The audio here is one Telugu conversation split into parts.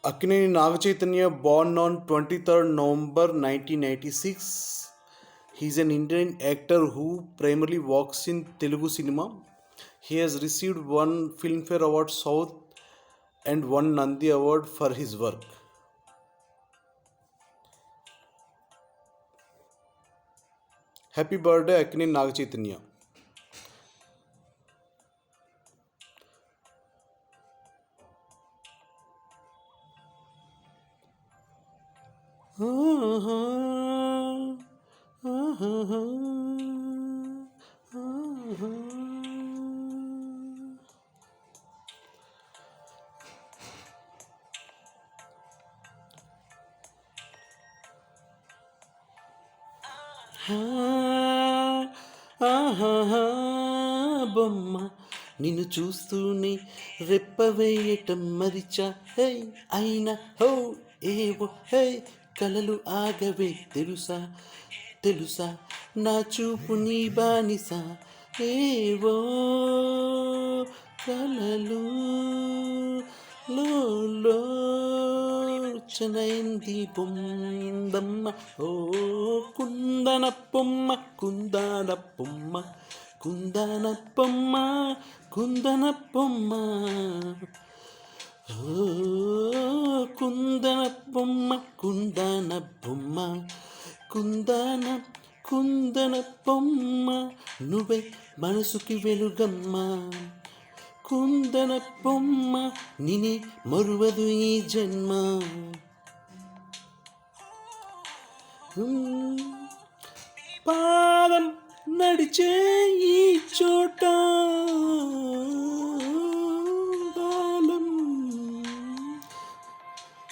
Akkineni Nagachaitanya, born on 23rd November 1996. He is an Indian actor who primarily works in Telugu cinema. He has received one Filmfare Award South and one Nandi Award for his work. Happy birthday, Akkineni Nagachaitanya. బొమ్మ నిన్ను చూస్తూనే రెప్పవేయటం మరిచా హే అయినా హో ఏవో హే కలలు ఆగవే తెలుసా తెలుసా నా చూపు నీ బానిసా ఏవో కలలు లోచనైంది బొమ్మ ఓ కుందన పొమ్మ కుందన పొమ్మ కుందన పొమ్మ కుందన పొమ్మ ఓ కుందన బొమ్మ కుందన బొమ్మ కుందన కుందన బొమ్మ నువ్వే మనసుకి వెలుగమ్మ కుందన బొమ్మ నినే మరువదు ఈ జన్మ పాదం నడిచే ఈ చోట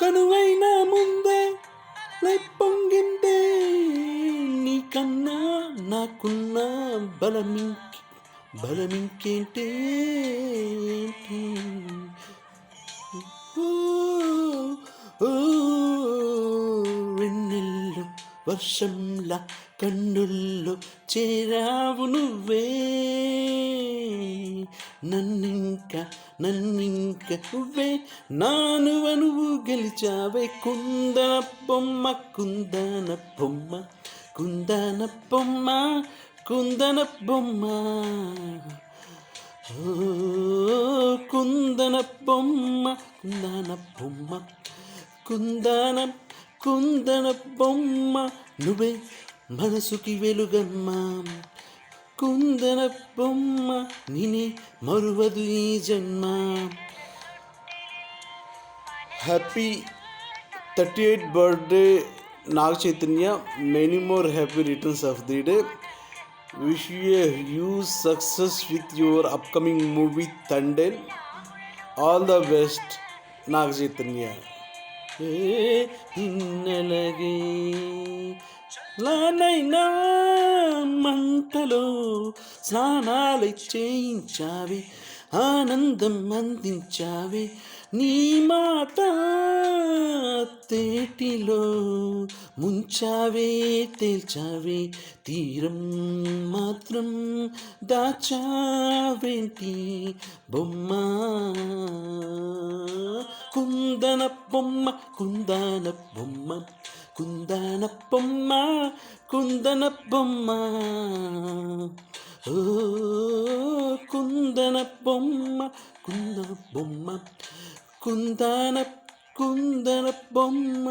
కనువైన ముందే పొంగిందే నీకన్నా నాకున్న బలమింకేంటే వెన్నెల్లో వర్షంలా కన్నుల్లో చేరావు నువ్వే నన్నింక నువ్వే నువ్వు గెలిచావే కుందన బొమ్మ కుందన బొమ్మ కుందన బొమ్మ కుందన బొమ్మ కుందన బొమ్మ కుందన బొమ్మ కుందన బొమ్మ నువ్వే మనసుకి వెలుగమ్మ కుందన బొమ్మ నినే మరువదు ఈ జన్మ. Happy 38th birthday Nag Chaitanya. Many more happy returns of the day. Wish you a huge success with your upcoming movie Thandel. All the best, Nag Chaitanya. ఇన్నలగే లానైనా మంటలో స్నానాలు చేయించావి ఆనందం అందించావి నీ మాట తేటిలో ముంచావే తేల్చావే తీరం మాత్రం దాచావేంటి బొమ్మ కుందన బొమ్మ కుందన బొమ్మ కుందన బొమ్మ కుందన బొమ్మ ఓ కుందన బొమ్మ కుందన బొమ్మ కుందన బొమ్మ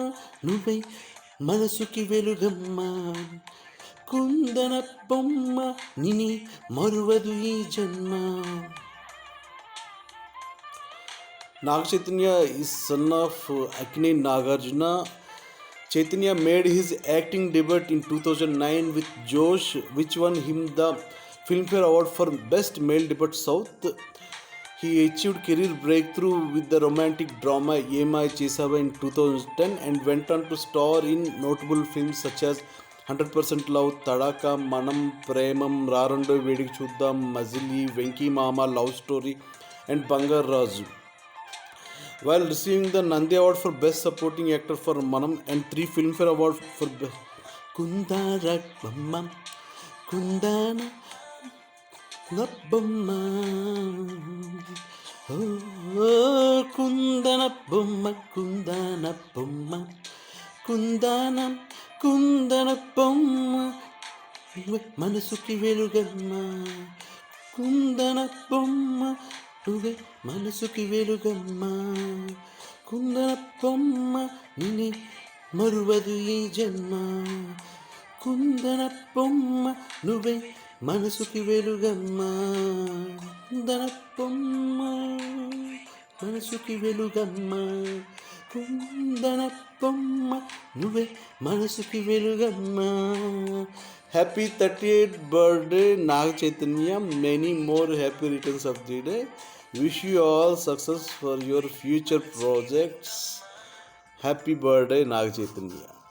నువ్వే మనసుకి వెలుగమ్మ కుందన బొమ్మ నిని మరువదు ఈ జన్మ. Nag Chaitanya is son of Akkineni Nagarjuna. Chaitanya made his acting debut in 2009 with Josh, which won him the Filmfare Award for Best Male Debut South. He achieved career breakthrough with the romantic drama Yemai Chesava in 2010 and went on to star in notable films such as 100% Love, Tadaka, Manam, Premam, Rarondo Vedik Chuddam, Mazili, Venki Mama, Love Story and Bangar Raju. While receiving the Nandi Award for Best Supporting Actor for Manam and 3 Filmfare Awards for Kundana Bamma Kundana Nabbamma కుందన బొమ్మ కుందన బొమ్మ కుందనం కుందన బొమ్మ నువ్వే మనసుకి వెలుగమ్మ కుందన బొమ్మ నువ్వే మనసుకి వెలుగమ్మ కుందన బొమ్మ నిన్నే మరువదు ఈ జన్మ కుందన బొమ్మ నువ్వే మనసుకి వెలుగమ్మ కుందన బొమ్మ మనసుకి వెలుగమ్మ కుందన బొమ్మ నువ్వే మనసుకి వెలుగమ్మ. Happy 38th birthday Nag Chaitanya. Many more happy returns of the day. Wish you all success for your future projects. Happy birthday Nag Chaitanya.